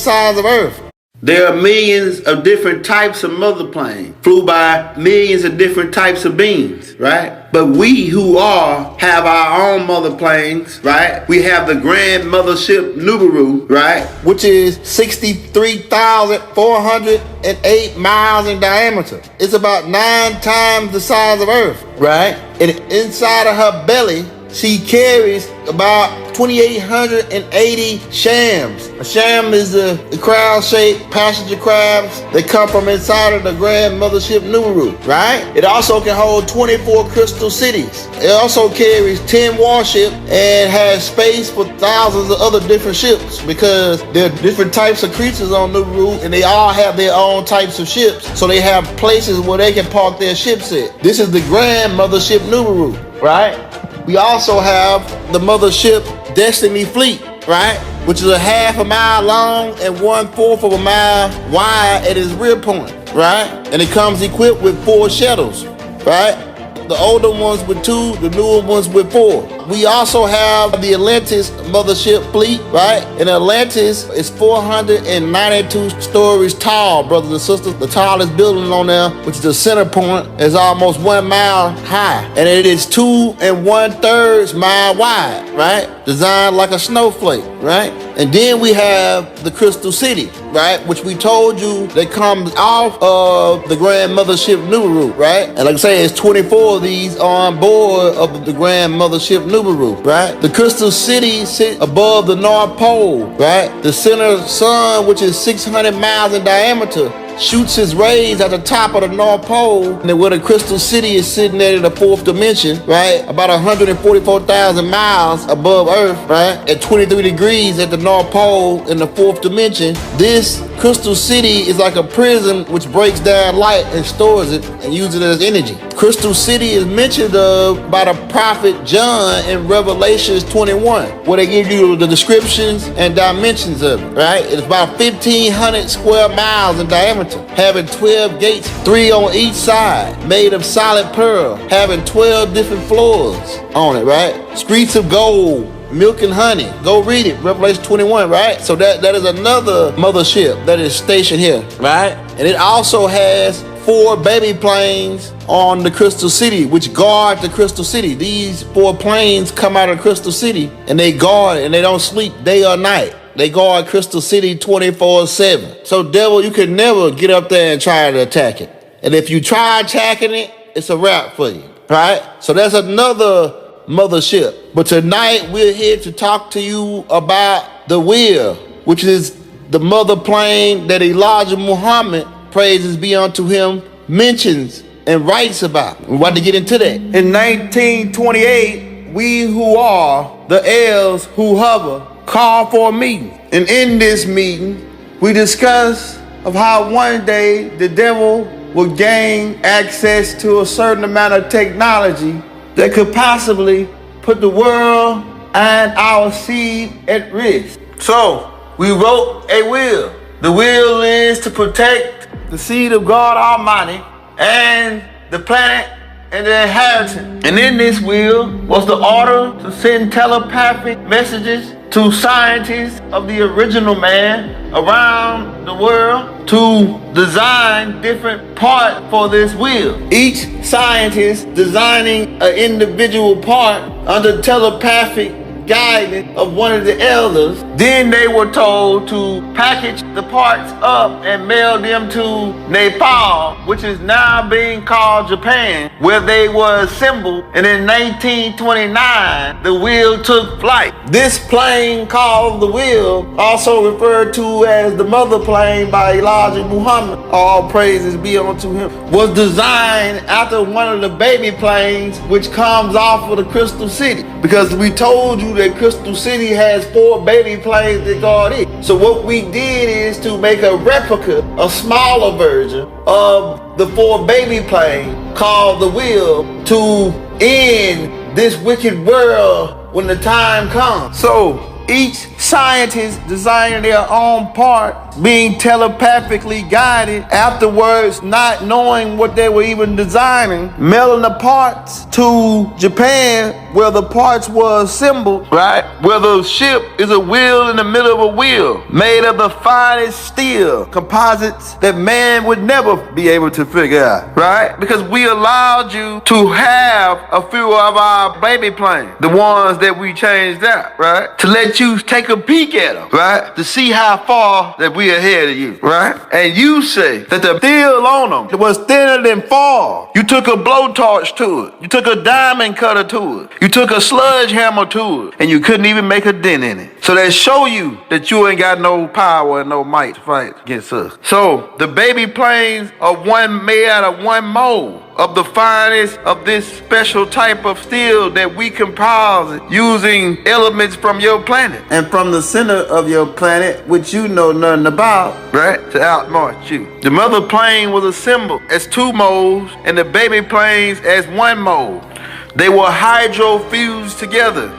size of Earth. There are millions of different types of mother planes, flew by millions of different types of beings, right? But we who have our own mother planes, right? We have the grand mothership Nubaru, right? Which is 63,408 miles in diameter. It's about 9 times the size of Earth, right? And inside of her belly, she carries about 2,880 shams. A sham is the crown-shaped passenger crabs that come from inside of the grand mothership Nubaru, right? It also can hold 24 crystal cities. It also carries 10 warships and has space for thousands of other different ships, because there are different types of creatures on Nubaru and they all have their own types of ships. So they have places where they can park their ships at. This is the grand mothership Nubaru, right? We also have the mothership Destiny Fleet, right? Which is a half a mile long and 1/4 of a mile wide at its rear point, right? And it comes equipped with 4 shuttles, right? The older ones with 2, the newer ones with 4. We also have the Atlantis mothership fleet, right? And Atlantis is 492 stories tall, brothers and sisters. The tallest building on there, which is the center point, is almost 1 mile high. And it is 2 1/3 mile wide, right? Designed like a snowflake, right? And then we have the Crystal City, right? Which we told you that comes off of the grand mothership Nubaru, right? And like I say, it's 24 of these on board of the grand mothership Nubaru, right? The Crystal City sits above the North Pole, right? The center sun, which is 600 miles in diameter, shoots its rays at the top of the North Pole, and where the Crystal City is sitting at in the 4th dimension, right? About 144,000 miles above Earth, right? At 23 degrees at the North Pole in the 4th dimension. This Crystal City is like a prism which breaks down light and stores it and uses it as energy. Crystal City is mentioned by the prophet John in Revelations 21, where they give you the descriptions and dimensions of it, right? It's about 1,500 square miles in diameter, having 12 gates, 3 on each side, made of solid pearl, having 12 different floors on it, right? Streets of gold, milk and honey. Go read it, Revelation 21, right? So that is another mothership that is stationed here, right? And it also has 4 baby planes on the Crystal City, which guard the Crystal City. These 4 planes come out of Crystal City and they guard, and they don't sleep day or night. They guard Crystal City 24/7. So devil, you can never get up there and try to attack it. And if you try attacking it, it's a wrap for you, right? So that's another mothership. But tonight we're here to talk to you about the Will, which is the mother plane that Elijah Muhammad, praises be unto him, mentions and writes about. We're about to get into that. In 1928, we who are the heirs who hover called for a meeting. And in this meeting, we discuss of how one day the devil will gain access to a certain amount of technology that could possibly put the world and our seed at risk. So we wrote a will. The will is to protect the seed of God Almighty and the planet and the inheritance. And in this will was the order to send telepathic messages to scientists of the original man around the world to design different parts for this will. Each scientist designing an individual part under telepathic guidance of one of the elders. Then they were told to package the parts up and mail them to Nepal, which is now being called Japan, where they were assembled. And in 1929, the wheel took flight. This plane called the wheel, also referred to as the mother plane by Elijah Muhammad, all praises be unto him, was designed after one of the baby planes which comes off of the Crystal City. Because we told you that Crystal City has 4 baby planes that guard it. So what we did is to make a replica, a smaller version of the 4 baby plane called the Will, to end this wicked world when the time comes. So each scientist designing their own part, being telepathically guided, afterwards not knowing what they were even designing, mailing the parts to Japan where the parts were assembled, right? Where the ship is a wheel in the middle of a wheel, made of the finest steel, composites that man would never be able to figure out, right? Because we allowed you to have a few of our baby planes, the ones that we changed out, right? To let you take a peek at them, right? To see how far that we ahead of you, right? And you say that the steel on them was thinner than fall. You took a blowtorch to it. You took a diamond cutter to it. You took a sludge hammer to it, and you couldn't even make a dent in it. So that show you that you ain't got no power and no might to fight against us. So the baby planes are made out of one mold of the finest of this special type of steel that we composite using elements from your planet and from the center of your planet, which you know nothing about, right? To outmarch you. The mother plane was assembled as two molds and the baby planes as one mold. They were hydro-fused together,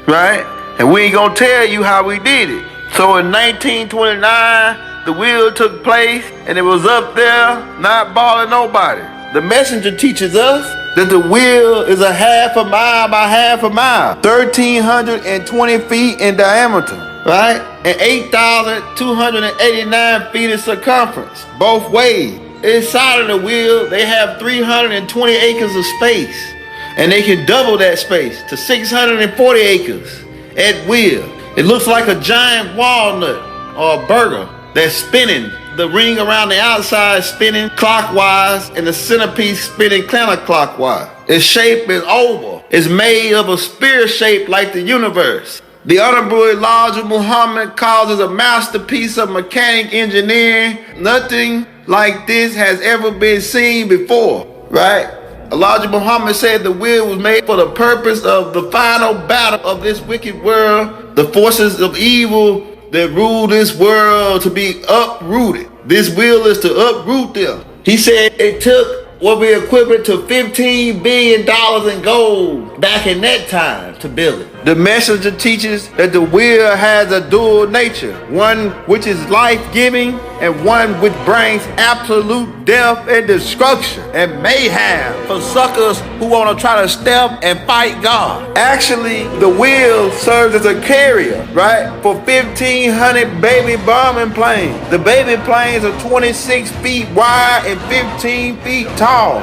right? And we ain't gonna tell you how we did it. So in 1929, the wheel took place and it was up there not bothering nobody. The messenger teaches us that the wheel is a half a mile by half a mile, 1,320 feet in diameter, right? And 8,289 feet in circumference, both ways. Inside of the wheel, they have 320 acres of space, and they can double that space to 640 acres at will. It looks like a giant walnut or a burger that's spinning. The ring around the outside spinning clockwise and the centerpiece spinning counterclockwise. Its shape is oval. It's made of a spear shape like the universe. The Honorable Elijah Muhammad calls it a masterpiece of mechanic engineering. Nothing like this has ever been seen before, right? Elijah Muhammad said the wheel was made for the purpose of the final battle of this wicked world, the forces of evil that rule this world to be uprooted. This wheel is to uproot them. He said it took what we equivalent to $15 billion in gold back in that time to build it. The messenger teaches that the wheel has a dual nature, one which is life-giving and one which brings absolute death and destruction and mayhem for suckers who want to try to step and fight God. Actually, the wheel serves as a carrier, right, for 1,500 baby bombing planes. The baby planes are 26 feet wide and 15 feet tall.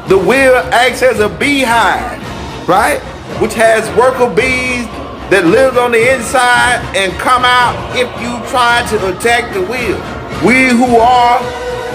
The wheel acts as a beehive, right, which has worker bees that live on the inside and come out if you try to attack the wheel. We who are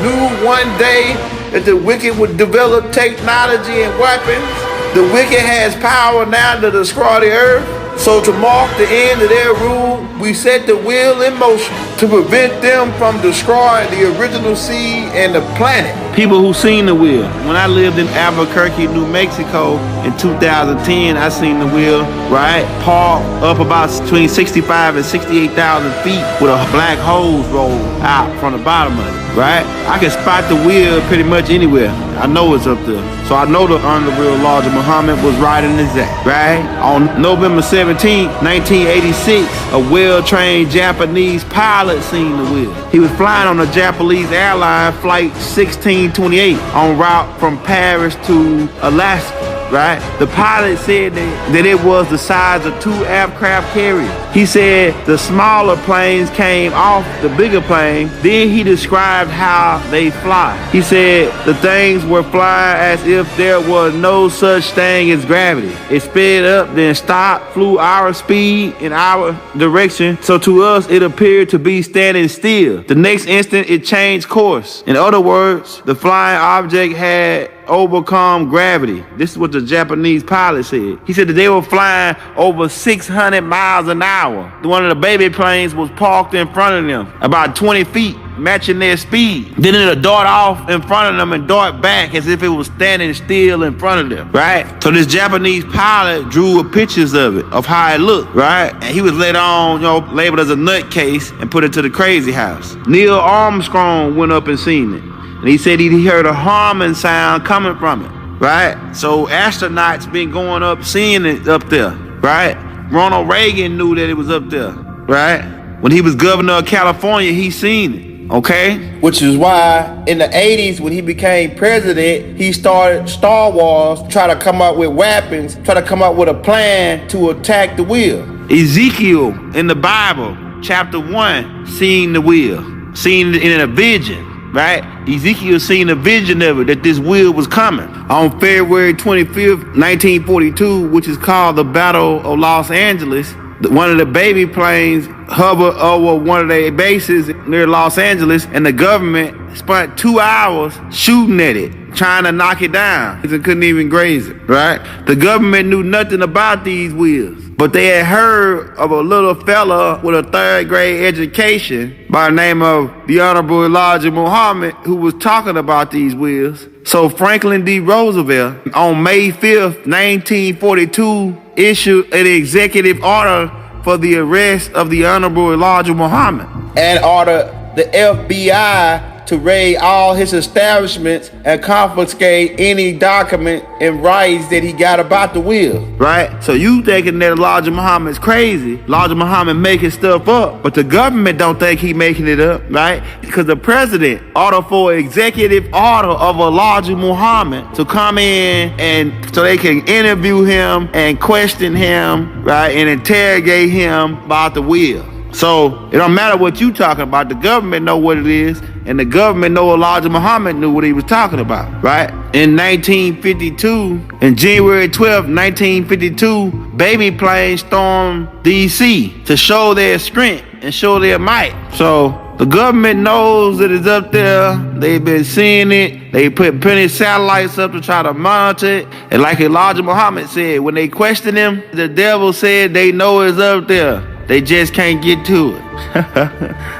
knew one day that the wicked would develop technology and weapons. The wicked has power now to destroy the earth. So to mark the end of their rule, we set the wheel in motion to prevent them from destroying the original seed and the planet. People who seen the wheel. When I lived in Albuquerque, New Mexico in 2010, I seen the wheel, right, parked up about between 65 and 68,000 feet with a black hose rolled out from the bottom of it, right? I can spot the wheel pretty much anywhere. I know it's up there. So I know the Honorable Elijah Muhammad was riding his act, right? On November 17, 1986, a well-trained Japanese pilot seen the wheel. He was flying on a Japanese airline flight 1628 en route from Paris to Alaska, right? The pilot said that it was the size of 2 aircraft carriers. He said the smaller planes came off the bigger plane. Then he described how they fly. He said the things were flying as if there was no such thing as gravity. It sped up, then stopped, flew our speed in our direction. So to us, it appeared to be standing still. The next instant, it changed course. In other words, the flying object had overcome gravity. This is what the Japanese pilot said. He said that they were flying over 600 miles an hour. One of the baby planes was parked in front of them, about 20 feet, matching their speed. Then it'll dart off in front of them and dart back as if it was standing still in front of them, right? So this Japanese pilot drew pictures of it, of how it looked, right? And he was later on, labeled as a nutcase and put into the crazy house. Neil Armstrong went up and seen it. And he said he heard a humming sound coming from it, right? So astronauts been going up, seeing it up there, right? Ronald Reagan knew that it was up there, right? When he was governor of California, he seen it, okay? Which is why in the 80s, when he became president, he started Star Wars, try to come up with weapons, try to come up with a plan to attack the wheel. Ezekiel in the Bible, chapter 1, seen the wheel, seen it in a vision, right? Ezekiel seen a vision of it, that this wheel was coming. On February 25th, 1942, which is called the Battle of Los Angeles, one of the baby planes hovered over one of their bases near Los Angeles, and the government spent 2 hours shooting at it, trying to knock it down. They couldn't even graze it, right? The government knew nothing about these wheels, but they had heard of a little fella with a 3rd grade education by the name of the Honorable Elijah Muhammad, who was talking about these wheels. So Franklin D. Roosevelt, on May 5th, 1942, issued an executive order for the arrest of the Honorable Elijah Muhammad and ordered the FBI to raid all his establishments and confiscate any document and rights that he got about the wheel. Right? So you thinking that Elijah Muhammad's crazy, Elijah Muhammad making stuff up, but the government don't think he making it up, right? Because the president ordered for executive order of Elijah Muhammad to come in and so they can interview him and question him, right? And interrogate him about the wheel. So it don't matter what you talking about. The government know what it is, and the government know Elijah Muhammad knew what he was talking about, right? In 1952, in January 12th, 1952, baby planes stormed D.C. to show their strength and show their might. So the government knows that it's up there. They've been seeing it. They put plenty of satellites up to try to monitor it. And like Elijah Muhammad said, when they questioned him, the devil said they know it's up there. They just can't get to it.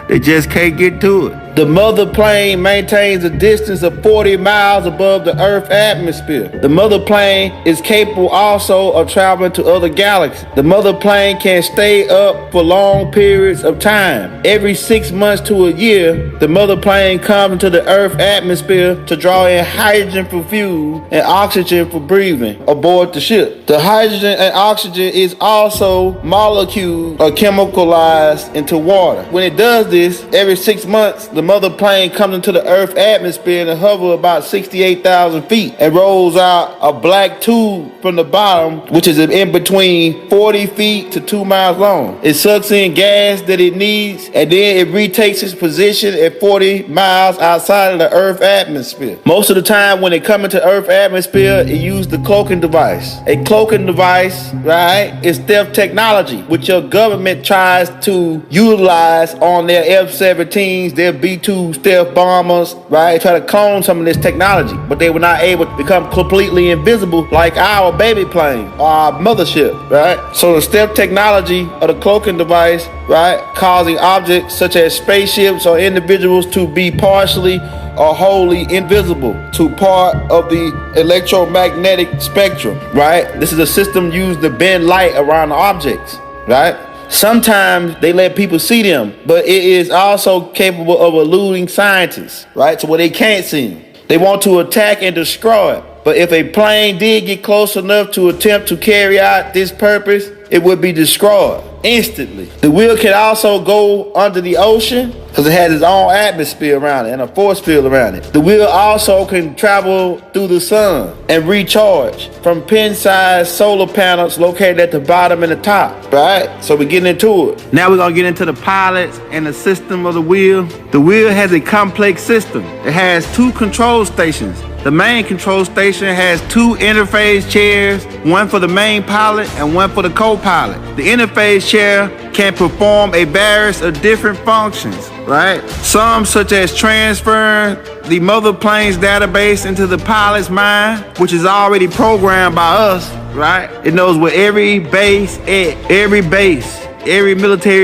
They just can't get to it. The mother plane maintains a distance of 40 miles above the Earth's atmosphere. The mother plane is capable also of traveling to other galaxies. The mother plane can stay up for long periods of time. Every 6 months to a year, the mother plane comes into the Earth's atmosphere to draw in hydrogen for fuel and oxygen for breathing aboard the ship. The hydrogen and oxygen is also molecules or chemicalized into water. When it does this, every 6 months, the mother plane comes into the Earth's atmosphere and hovers about 68,000 feet and rolls out a black tube from the bottom, which is in between 40 feet to 2 miles long. It sucks in gas that it needs, and then it retakes its position at 40 miles outside of the Earth's atmosphere. Most of the time when it comes into Earth's atmosphere, it uses the cloaking device. A cloaking device, right, is stealth technology, which your government tries to utilize on their F-17s, their B-2 stealth bombers, right? Try to clone some of this technology, but they were not able to become completely invisible like our baby plane or our mothership, right? So the stealth technology of the cloaking device, right, causing objects such as spaceships or individuals to be partially or wholly invisible to part of the electromagnetic spectrum, right? This is a system used to bend light around objects, right? Sometimes they let people see them, but it is also capable of eluding scientists, right? So where they can't see them. They want to attack and destroy it. But if a plane did get close enough to attempt to carry out this purpose, it would be destroyed instantly. The wheel can also go under the ocean because it has its own atmosphere around it and a force field around it. The wheel also can travel through the sun and recharge from pin-sized solar panels located at the bottom and the top, right? So we're getting into it. Now we're going to get into the pilots and the system of the wheel. The wheel has a complex system. It has 2 control stations. The main control station has 2 interface chairs, one for the main pilot and one for the co-pilot. The interface chair can perform a variety of different functions, right? Some such as transferring the mother plane's database into the pilot's mind, which is already programmed by us, right? It knows where every military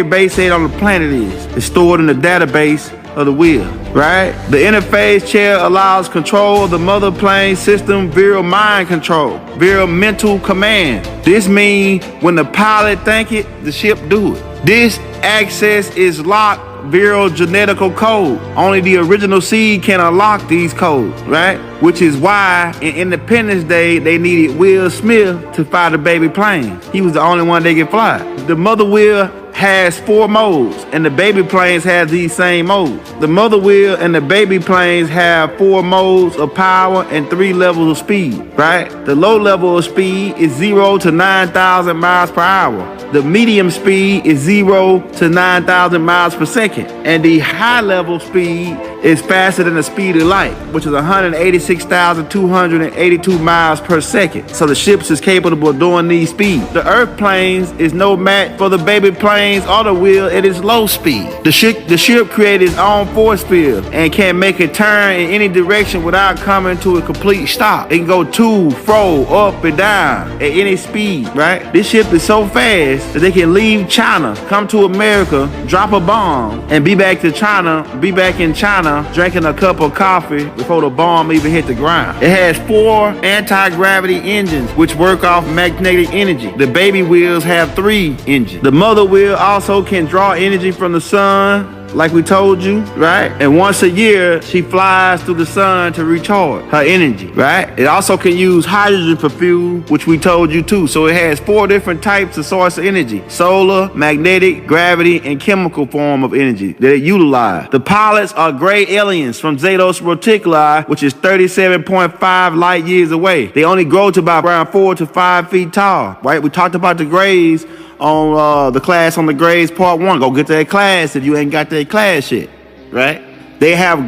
base head on the planet is. It's stored in the database of the wheel, right? The interface chair allows control of the mother plane system via mind control, via mental command. This means when the pilot think it, the ship do it. This access is locked viral genetical code. Only the original seed can unlock these codes, right? Which is why in Independence Day, they needed Will Smith to fly the baby plane. He was the only one they could fly. The mother wheel has 4 modes, and the baby planes have these same modes. The mother wheel and the baby planes have 4 modes of power and 3 levels of speed, right? The low level of speed is 0 to 9,000 miles per hour. The medium speed is 0 to 9,000 miles per second. And the high level speed is faster than the speed of light, which is 186,282 miles per second. So the ships is capable of doing these speeds. The Earth planes is no match for the baby planes or the wheel at its low speed. The ship created its own force field and can make a turn in any direction without coming to a complete stop. It can go to, fro, up and down at any speed, right? This ship is so fast that they can leave China, come to America, drop a bomb, and be back in China, drinking a cup of coffee before the bomb even hit the ground. It has 4 anti-gravity engines which work off magnetic energy. The baby wheels have 3 engines. The mother wheel also can draw energy from the sun, like we told you, right? And once a year, she flies through the sun to recharge her energy, right? It also can use hydrogen for fuel, which we told you too. So it has 4 different types of source of energy: solar, magnetic, gravity, and chemical form of energy that it utilizes. The pilots are gray aliens from Zeta Reticuli, which is 37.5 light years away. They only grow to about around 4 to 5 feet tall, right? We talked about the grays on the class on the grades part 1. Go get that class if you ain't got that class yet, right? They have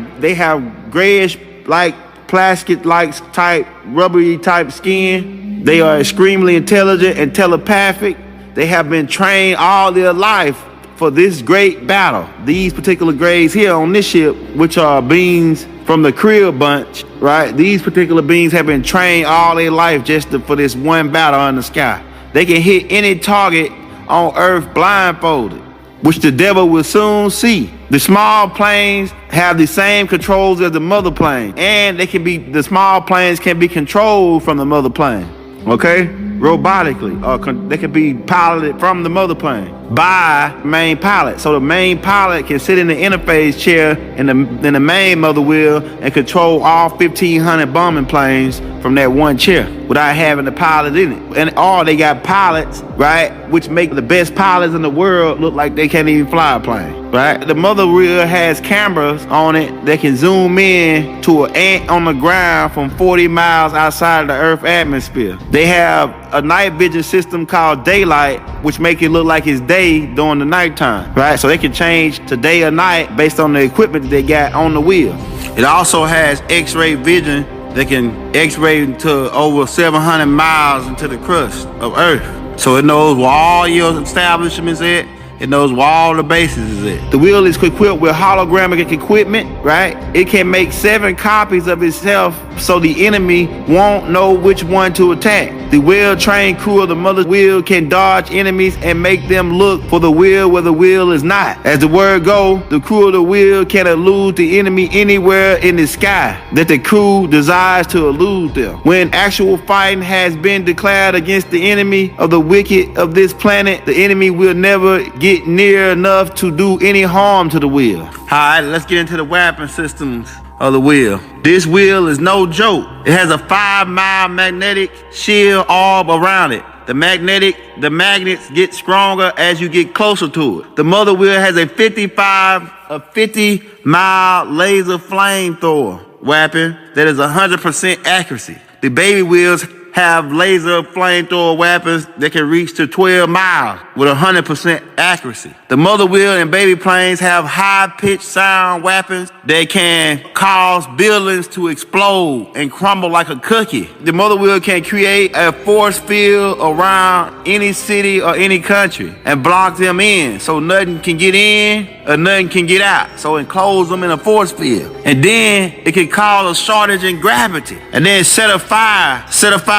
grayish like plastic like type rubbery type skin. They are extremely intelligent and telepathic. They have been trained all their life for this great battle. These particular grades here on this ship, which are beings from the Creel bunch, right? These particular beings have been trained all their life just for this one battle in the sky. They can hit any target on Earth blindfolded, which the devil will soon see. The small planes have the same controls as the mother plane, and the small planes can be controlled from the mother plane, okay? Robotically, or they can be piloted from the mother plane by main pilot. So the main pilot can sit in the interface chair in the main mother wheel and control all 1,500 bombing planes from that one chair without having the pilot in it. And all they got pilots, right, which make the best pilots in the world look like they can't even fly a plane, right? The mother wheel has cameras on it that can zoom in to an ant on the ground from 40 miles outside of the Earth atmosphere. They have a night vision system called daylight, which make it look like it's day during the nighttime, right? So they can change to day or night based on the equipment that they got on the wheel. It also has X-ray vision that can X-ray to over 700 miles into the crust of Earth. So it knows where all your establishments at. It knows where all the bases is at. The wheel is equipped with holographic equipment, right? It can make 7 copies of itself so the enemy won't know which one to attack. The well-trained crew of the mother wheel can dodge enemies and make them look for the wheel where the wheel is not. As the word go, the crew of the wheel can elude the enemy anywhere in the sky that the crew desires to elude them. When actual fighting has been declared against the enemy of the wicked of this planet, the enemy will never get near enough to do any harm to the wheel. All right, let's get into the weapon systems of the wheel. This wheel is no joke. It has a 5-mile magnetic shield orb around it. The magnets get stronger as you get closer to it. The mother wheel has a 50-mile laser flamethrower weapon that is 100% accuracy. The baby wheels have laser flamethrower weapons that can reach to 12 miles with 100% accuracy. The mother wheel and baby planes have high-pitched sound weapons that can cause buildings to explode and crumble like a cookie. The mother wheel can create a force field around any city or any country and block them in so nothing can get in or nothing can get out. So enclose them in a force field. And then it can cause a shortage in gravity. And then set a fire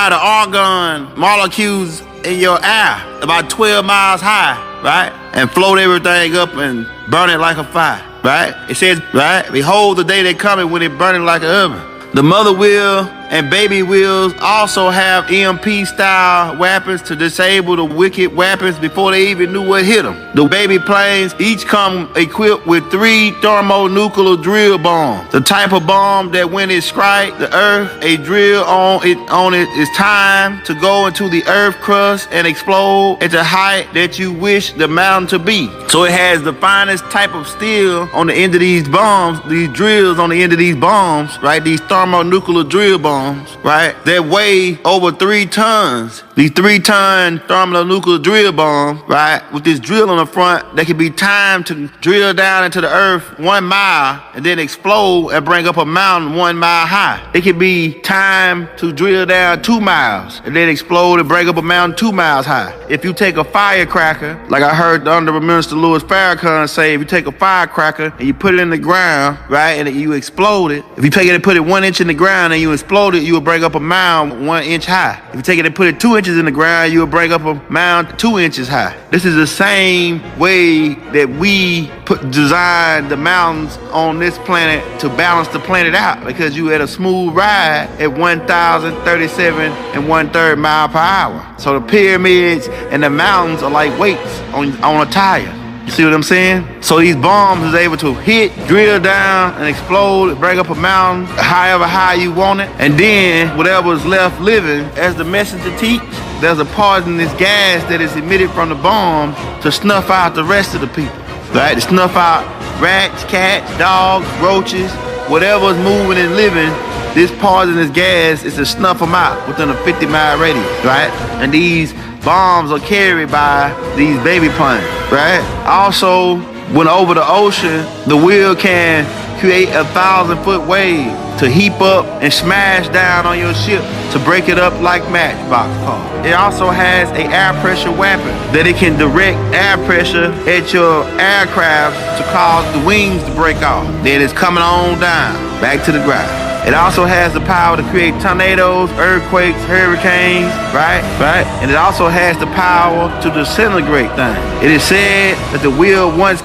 the argon molecules in your air about 12 miles high, right? And float everything up and burn it like a fire, right? It says, right? Behold the day they coming when it burning like an oven. The mother wheel and baby wheels also have EMP-style weapons to disable the wicked weapons before they even knew what hit them. The baby planes each come equipped with 3 thermonuclear drill bombs. The type of bomb that when it strikes the earth, a drill on it is timed to go into the earth crust and explode at the height that you wish the mountain to be. So it has the finest type of steel on the end of these bombs, these drills on the end of these bombs, right? These thermonuclear drill bombs, right? That weigh over 3 tons. These 3-ton thermonuclear drill bomb, right? With this drill on the front that can be timed to drill down into the earth 1 mile and then explode and bring up a mountain 1 mile high. It can be timed to drill down 2 miles and then explode and bring up a mountain 2 miles high. If you take a firecracker, like I heard the Honorable Minister Louis Farrakhan say, if you take a firecracker and you put it in the ground, right, and you explode it, if you take it and put it 1 inch in the ground and you explode it, you will bring up a mound 1 inch high. If you take it and put it 2 inches in the ground, you will bring up a mound 2 inches high. This is the same way that we design the mountains on this planet to balance the planet out, because you had a smooth ride at 1,037 1/3 mile per hour. So the pyramids and the mountains are like weights on a tire. You see what I'm saying? So these bombs is able to hit, drill down, and explode, bring up a mountain, however high you want it. And then whatever's left living, as the messenger teach, there's a poisonous gas that is emitted from the bomb to snuff out the rest of the people. Right? To snuff out rats, cats, dogs, roaches, whatever's moving and living. This poisonous gas is to snuff them out within a 50-mile radius, right? And these bombs are carried by these baby planes, right? Also, when over the ocean, the wheel can create a 1,000-foot wave to heap up and smash down on your ship to break it up like matchbox cars. It also has an air pressure weapon that it can direct air pressure at your aircraft to cause the wings to break off. Then it's coming on down, back to the ground. It also has the power to create tornadoes, earthquakes, hurricanes, right? And it also has the power to disintegrate things. It is said that the wheel once